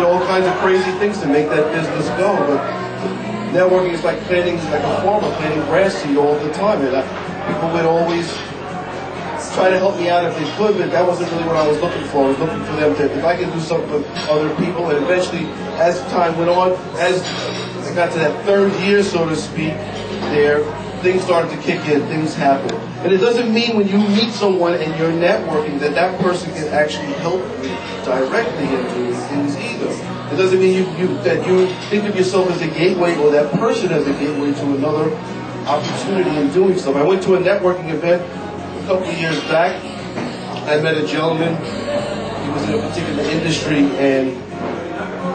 all kinds of crazy things to make that business go. But networking is like planting, like a farmer planting grass seed all the time. And people would always try to help me out if they could, but that wasn't really what I was looking for. I was looking for them to, if I could do something with other people. And eventually, as time went on, as I got to that third year, so to speak, there, things started to kick in, things happened. And it doesn't mean when you meet someone and you're networking that that person can actually help you directly in doing things either. It doesn't mean that you think of yourself as a gateway or that person as a gateway to another opportunity in doing stuff. I went to a networking event a couple of years back. I met a gentleman. He was in a particular industry, and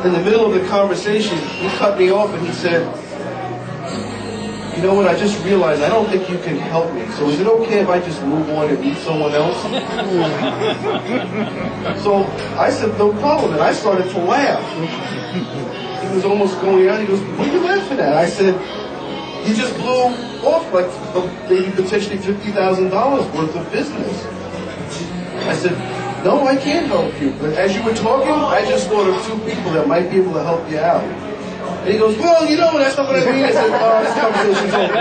in the middle of the conversation, he cut me off and he said, "You know what, I just realized I don't think you can help me. So is it okay if I just move on and meet someone else?" So I said, "No problem." And I started to laugh. He was almost going out. He goes, "What are you laughing at?" I said, "He just blew off like maybe potentially $50,000 worth of business." I said, "No, I can't help you. But as you were talking, I just thought of two people that might be able to help you out." And he goes, "Well, you know, that's not what I mean." I said, "This conversation's over."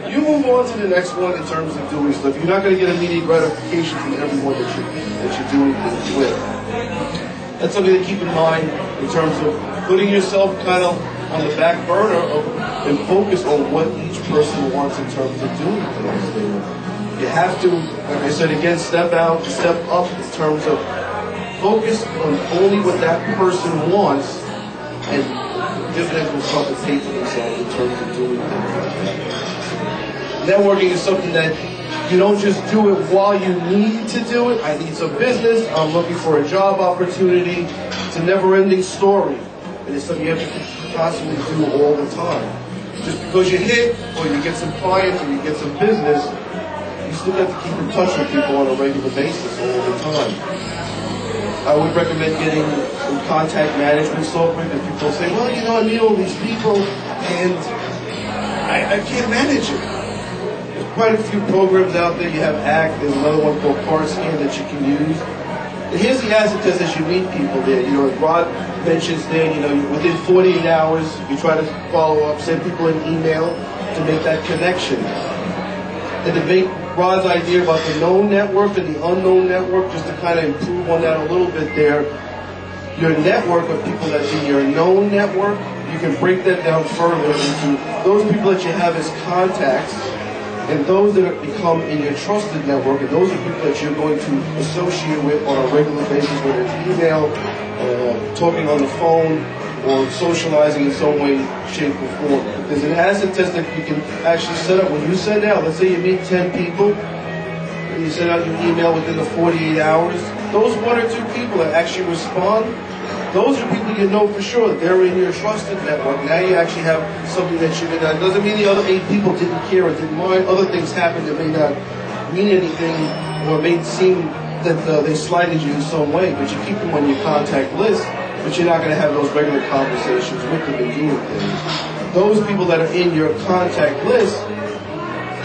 You move on to the next one in terms of doing stuff. You're not going to get immediate gratification from everyone that you're doing things with. That's something to keep in mind in terms of putting yourself kind of on the back burner and focus on what each person wants in terms of doing things. You have to, like I said again, step out, step up in terms of focus on only what that person wants, and dividends will start to pay for themselves in terms of doing things like that. Networking is something that you don't just do it while you need to do it. I need some business, I'm looking for a job opportunity. It's a never-ending story. And it's something you have to constantly do all the time. Just because you hit, or you get some clients, or you get some business, you still have to keep in touch with people on a regular basis all the time. I would recommend getting some contact management software, because people say, "Well, you know, I meet all these people, and I can't manage it." There's quite a few programs out there. You have ACT, there's another one called CardScan that you can use. And here's the acid test as you meet people there. You know, as Rod mentions there, you know, within 48 hours, you try to follow up, send people an email to make that connection. And to make Rod's idea about the known network and the unknown network, just to kind of improve on that a little bit there, your network of people that's in your known network, you can break that down further into those people that you have as contacts, and those that have become in your trusted network, and those are people that you're going to associate with on a regular basis, whether it's email, talking on the phone, or socializing in some way, shape, or form. There's an acid test that you can actually set up. When you send out, let's say you meet 10 people, and you send out your email within the 48 hours, those one or two people that actually respond, those are people you know for sure that they're in your trusted network. Now you actually have something that you can. It doesn't mean the other 8 people didn't care or didn't mind. Other things happened that may not mean anything, or may seem that they slighted you in some way, but you keep them on your contact list, but you're not going to have those regular conversations with them and doing things. Those people that are in your contact list,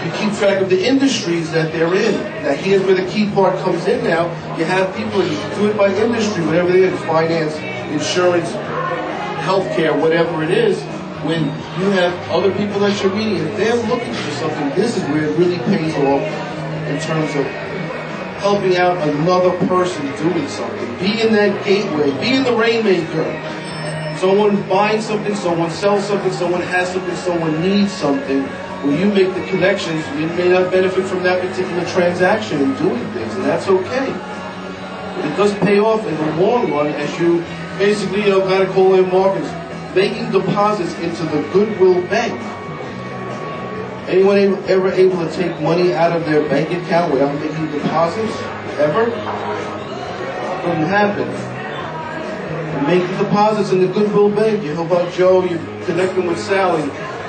you keep track of the industries that they're in. Now here's where the key part comes in now. You have people, you do it by industry, whatever it is, finance, insurance, healthcare, whatever it is. When you have other people that you're meeting, if they're looking for something, this is where it really pays off in terms of helping out another person doing something. Be in that gateway. Be in the rainmaker. Someone's buying something, someone sells something, someone has something, someone needs something. When you make the connections, you may not benefit from that particular transaction and doing things, and that's okay. But it does pay off in the long run as you basically, kind of call in markets, making deposits into the Goodwill Bank. Anyone ever able to take money out of their bank account without making deposits? Ever? Doesn't happen. You make the deposits in the Goodwill Bank. You help out Joe, you connect them with Sally,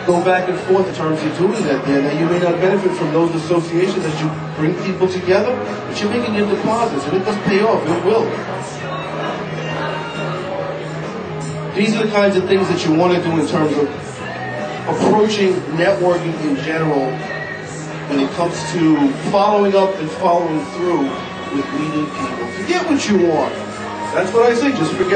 go back and forth in terms of doing that there. Now you may not benefit from those associations as you bring people together, but you're making your deposits, and it does pay off. It will. These are the kinds of things that you want to do in terms of approaching networking in general when it comes to following up and following through with meeting people. Forget what you want. That's what I say. Just forget